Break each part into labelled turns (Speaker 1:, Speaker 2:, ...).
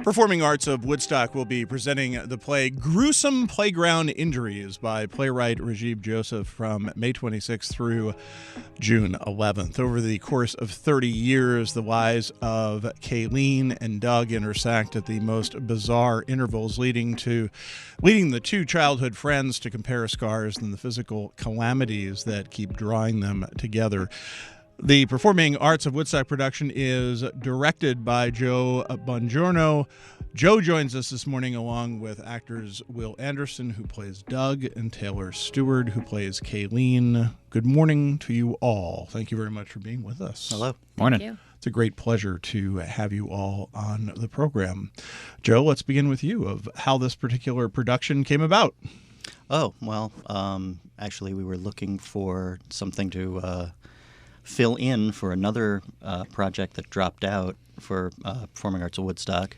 Speaker 1: Performing Arts of Woodstock will be presenting the play Gruesome Playground Injuries by playwright Rajiv Joseph from May 26th through June 11th. Over the course of 30 years, the lives of Kayleen and Doug intersect at the most bizarre intervals, leading the two childhood friends to compare scars and the physical calamities that keep drawing them together. The Performing Arts of Woodstock production is directed by Joe Bongiorno. Joe joins us this morning along with actors Will Anderson, who plays Doug, and Taylor Stewart, who plays Kayleen. Good morning to you all. Thank you very much for being with us.
Speaker 2: Hello.
Speaker 3: Morning.
Speaker 4: Thank you.
Speaker 1: It's a great pleasure to have you all on the program. Joe, let's begin with you of how this particular production came about.
Speaker 2: Oh, well, actually we were looking for something to fill in for another project that dropped out for Performing Arts of Woodstock,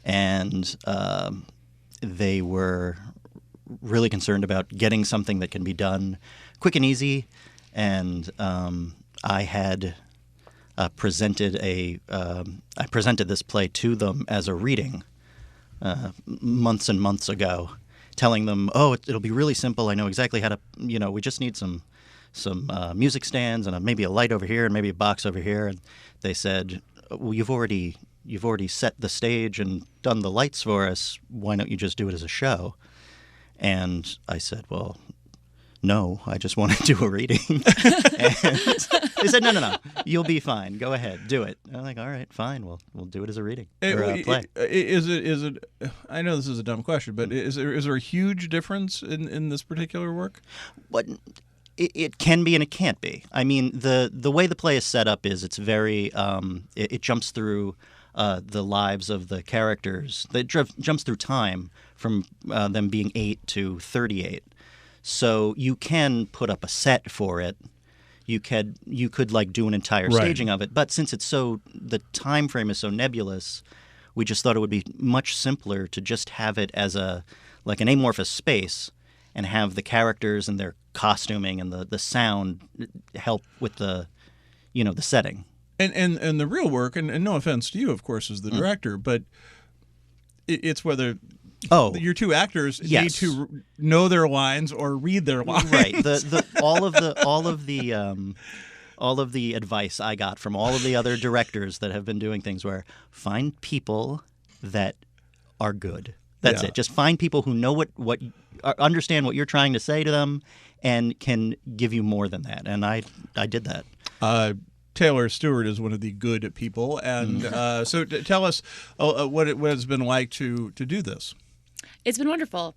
Speaker 2: and they were really concerned about getting something that can be done quick and easy, and I had presented this play to them as a reading months and months ago, telling them, oh, it'll be really simple. I know exactly how to, we just need some music stands and maybe a light over here and maybe a box over here. And they said, well, you've already set the stage and done the lights for us. Why don't you just do it as a show? And I said, well, no, I just want to do a reading. And they said, no, you'll be fine. Go ahead, do it. And I'm like, all right, fine. We'll do it as a reading or a play.
Speaker 1: Is it? I know this is a dumb question, but is there a huge difference in this particular work?
Speaker 2: What? It can be and it can't be. I mean, the way the play is set up is it's very it jumps through the lives of the characters. It jumps through time from them being 8 to 38. So you can put up a set for it. You could like do an entire staging of it. But since the time frame is so nebulous, we just thought it would be much simpler to just have it as an amorphous space and have the characters and their costuming and the sound help with the setting. And
Speaker 1: the real work, and no offense to you, of course, as the director, but it's whether your two actors need to know their lines or read their lines.
Speaker 2: Right. All of the advice I got from all of the other directors that have been doing things were find people that are good. That's it. Just find people who know what understand what you're trying to say to them and can give you more than that. And I did that.
Speaker 1: Taylor Stewart is one of the good people. And so tell us what it's been like to do this.
Speaker 4: It's been wonderful.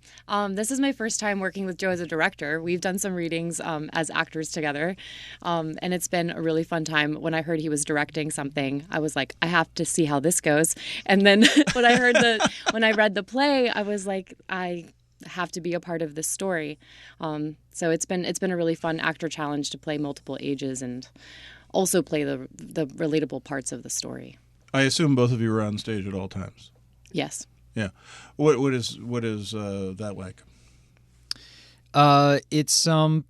Speaker 4: This is my first time working with Joe as a director. We've done some readings as actors together, and it's been a really fun time. When I heard he was directing something, I was like, I have to see how this goes. And then when I read the play, I was like, I have to be a part of this story. So it's been a really fun actor challenge to play multiple ages and also play the relatable parts of the story.
Speaker 1: I assume both of you are on stage at all times.
Speaker 4: Yes.
Speaker 1: Yeah. What is that like?
Speaker 3: It's I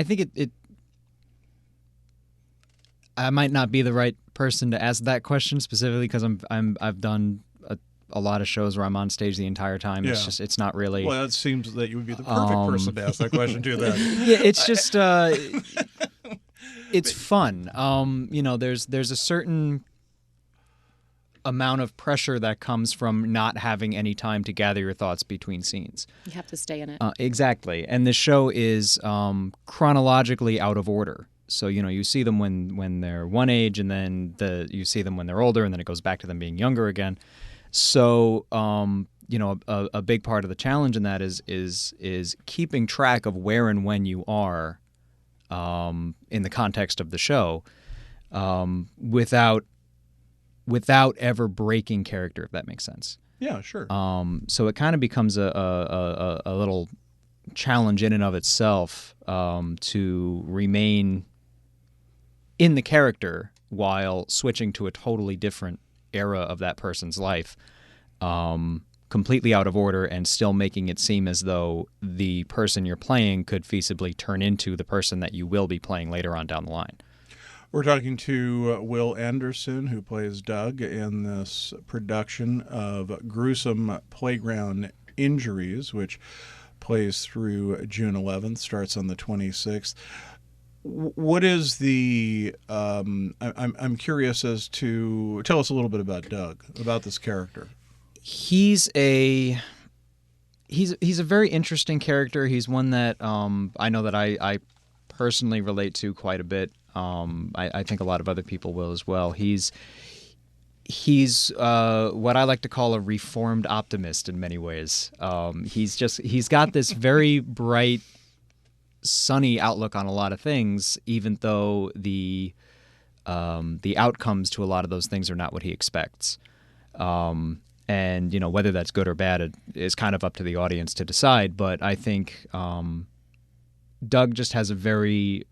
Speaker 3: think it I might not be the right person to ask that question specifically because I've done a lot of shows where I'm on stage the entire time. Yeah. It's not really.
Speaker 1: Well, it seems that you would be the perfect person to ask that question to. Then.
Speaker 3: Yeah, it's just it's fun. There's a certain amount of pressure that comes from not having any time to gather your thoughts between scenes.
Speaker 4: You have to stay in it.
Speaker 3: Exactly. And the show is chronologically out of order. So, you see them when they're one age, and then you see them when they're older, and then it goes back to them being younger again. So, a big part of the challenge in that is keeping track of where and when you are in the context of the show without ever breaking character, if that makes sense.
Speaker 1: Yeah, sure.
Speaker 3: So it kind of becomes a little challenge in and of itself to remain in the character while switching to a totally different era of that person's life, completely out of order, and still making it seem as though the person you're playing could feasibly turn into the person that you will be playing later on down the line.
Speaker 1: We're talking to Will Anderson, who plays Doug in this production of Gruesome Playground Injuries, which plays through June 11th, starts on the 26th. What is the? I'm curious as to tell us a little bit about Doug, about this character.
Speaker 3: He's a very interesting character. He's one that I know that I personally relate to quite a bit. I think a lot of other people will as well. He's what I like to call a reformed optimist in many ways. He's got this very bright, sunny outlook on a lot of things, even though the outcomes to a lot of those things are not what he expects. And whether that's good or bad is kind of up to the audience to decide. But I think Doug just has a very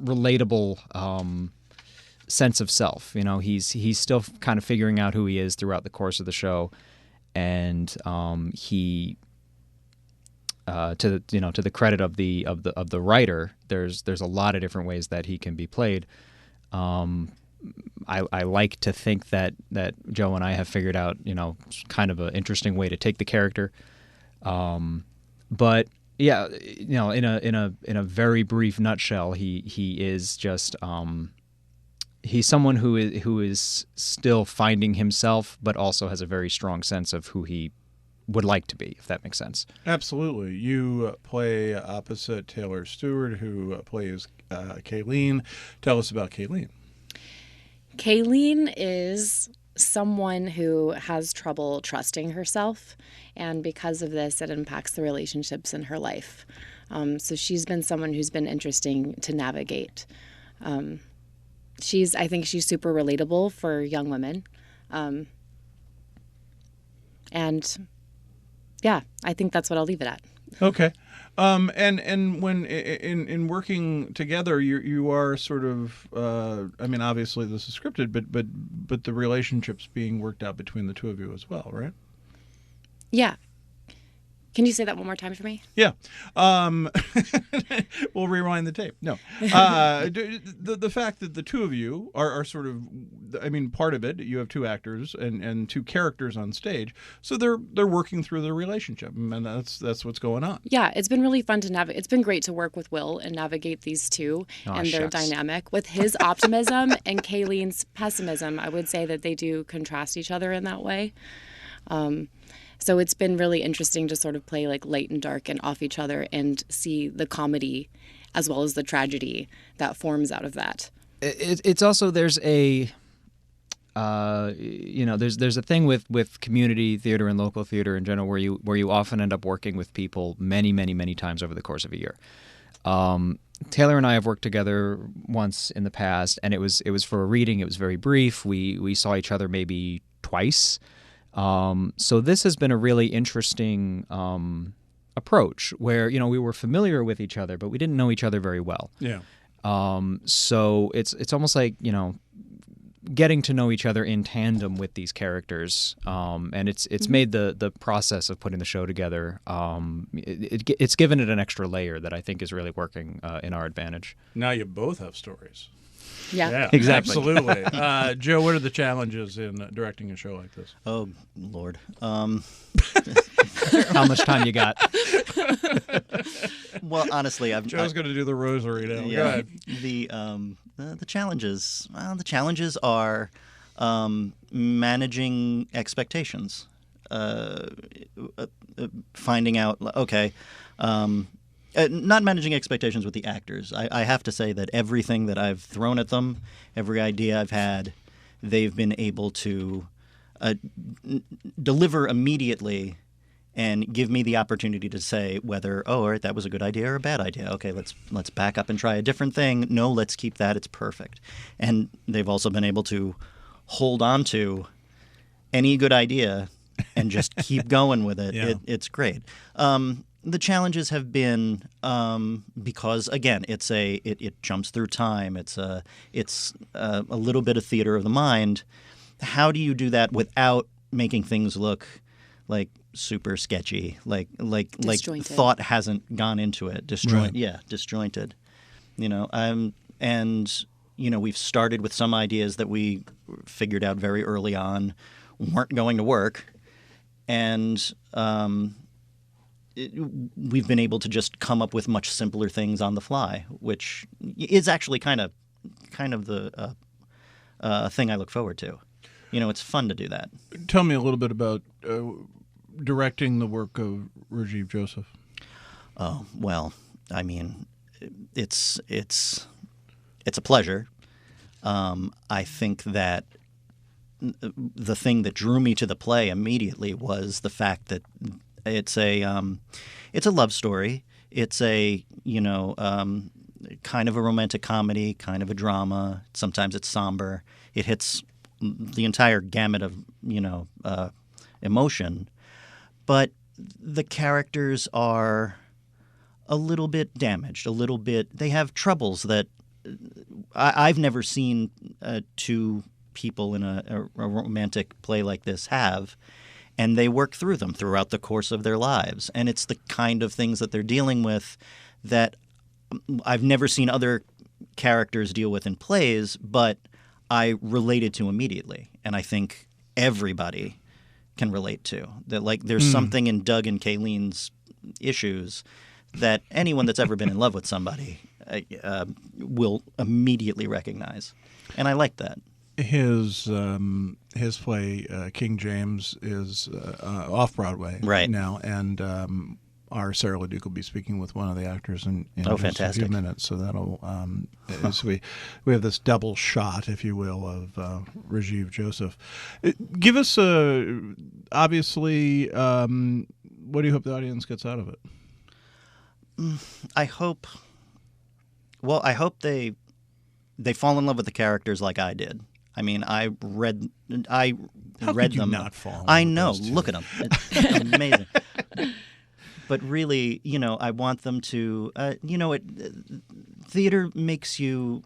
Speaker 3: relatable sense of self. He's still kind of figuring out who he is throughout the course of the show, and he to the credit of the writer, there's a lot of different ways that he can be played. I like to think that Joe and I have figured out kind of an interesting way to take the character, but yeah, in a very brief nutshell, he is just he's someone who is still finding himself, but also has a very strong sense of who he would like to be, if that makes sense.
Speaker 1: Absolutely. You play opposite Taylor Stewart, who plays Kayleen. Tell us about Kayleen.
Speaker 4: Kayleen is someone who has trouble trusting herself, and because of this, it impacts the relationships in her life. So she's been someone who's been interesting to navigate. I think she's super relatable for young women. And yeah, I think that's what I'll leave it at.
Speaker 1: Okay. And when in working together, you are sort of, obviously this is scripted, but the relationship's being worked out between the two of you as well, right?
Speaker 4: Yeah. Can you say that one more time for me?
Speaker 1: Yeah. We'll rewind the tape. No. The fact that the two of you are sort of, part of it, you have two actors and two characters on stage, so they're working through their relationship, and that's what's going on.
Speaker 4: Yeah, it's been really fun to navigate. It's been great to work with Will and navigate these two their dynamic. With his optimism and Kayleen's pessimism, I would say that they do contrast each other in that way. So it's been really interesting to sort of play like light and dark and off each other and see the comedy as well as the tragedy that forms out of that.
Speaker 3: It's also, there's a there's a thing with community theater and local theater in general where you often end up working with people many times over the course of a year. Taylor and I have worked together once in the past, and it was for a reading. It was very brief. We saw each other maybe twice. So this has been a really interesting approach where, we were familiar with each other, but we didn't know each other very well.
Speaker 1: Yeah.
Speaker 3: So it's almost like, getting to know each other in tandem with these characters. And it's made the process of putting the show together, it's given it an extra layer that I think is really working in our advantage.
Speaker 1: Now you both have stories.
Speaker 4: Yeah,
Speaker 3: exactly.
Speaker 1: Absolutely. Joe, what are the challenges in directing a show like this?
Speaker 2: Oh, Lord.
Speaker 3: How much time you got?
Speaker 2: Well, honestly,
Speaker 1: Joe's going to do the rosary now.
Speaker 2: Yeah,
Speaker 1: Go ahead.
Speaker 2: The challenges. Well, the challenges are managing expectations, finding out. Okay. Not managing expectations with the actors. I have to say that everything that I've thrown at them, every idea I've had, they've been able to deliver immediately and give me the opportunity to say whether, all right, that was a good idea or a bad idea. Okay, let's back up and try a different thing. No, let's keep that. It's perfect. And they've also been able to hold on to any good idea and just keep going with it.
Speaker 1: Yeah.
Speaker 2: It's great. The challenges have been because again, it jumps through time. It's a little bit of theater of the mind. How do you do that without making things look like super sketchy, like thought hasn't gone into it, disjointed? we've started with some ideas that we figured out very early on weren't going to work, and we've been able to just come up with much simpler things on the fly, which is actually kind of the thing I look forward to. It's fun to do that.
Speaker 1: Tell me a little bit about directing the work of Rajiv Joseph.
Speaker 2: Oh, well, I mean, it's a pleasure. I think that the thing that drew me to the play immediately was the fact that it's a love story. It's a kind of a romantic comedy, kind of a drama. Sometimes it's somber. It hits the entire gamut of emotion, but the characters are a little bit damaged. A little bit. They have troubles that I've never seen two people in a romantic play like this have. And they work through them throughout the course of their lives. And it's the kind of things that they're dealing with that I've never seen other characters deal with in plays, but I related to immediately. And I think everybody can relate to. That, like, there's something in Doug and Kayleen's issues that anyone that's ever been in love with somebody will immediately recognize. And I like that.
Speaker 1: His play King James is off Broadway now, and our Sarah LeDuc will be speaking with one of the actors in just a few minutes. So that'll so we have this double shot, if you will, of Rajiv Joseph. Give us obviously, what do you hope the audience gets out of it?
Speaker 2: I hope they fall in love with the characters like I did. I mean, I read
Speaker 1: How could you
Speaker 2: them.
Speaker 1: Not fall.
Speaker 2: I know. Look at them. It's amazing. But really, I want them to. Theater makes you.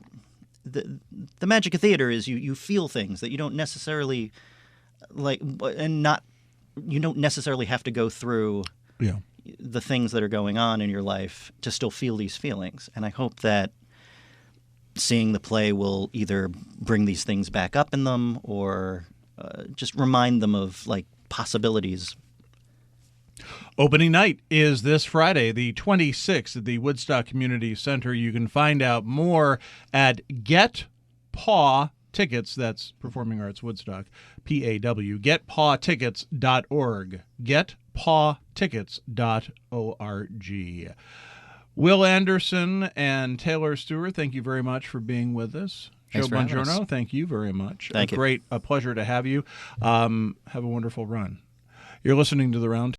Speaker 2: The magic of theater is you feel things that you don't necessarily like, and you don't necessarily have to go through.
Speaker 1: Yeah.
Speaker 2: The things that are going on in your life to still feel these feelings, and I hope that seeing the play will either bring these things back up in them or just remind them of possibilities.
Speaker 1: Opening night is this Friday, the 26th, at the Woodstock Community Center. You can find out more at Get Paw Tickets. That's Performing Arts Woodstock, PAW. GetPawTickets.org. GetPawTickets.org. Will Anderson and Taylor Stewart, thank you very much for being with us.
Speaker 3: Thanks
Speaker 1: Joe
Speaker 3: for having
Speaker 1: Bongiorno,
Speaker 3: us.
Speaker 1: thank you very much.
Speaker 2: Thank you.
Speaker 1: A pleasure to have you. Have a wonderful run. You're listening to The Round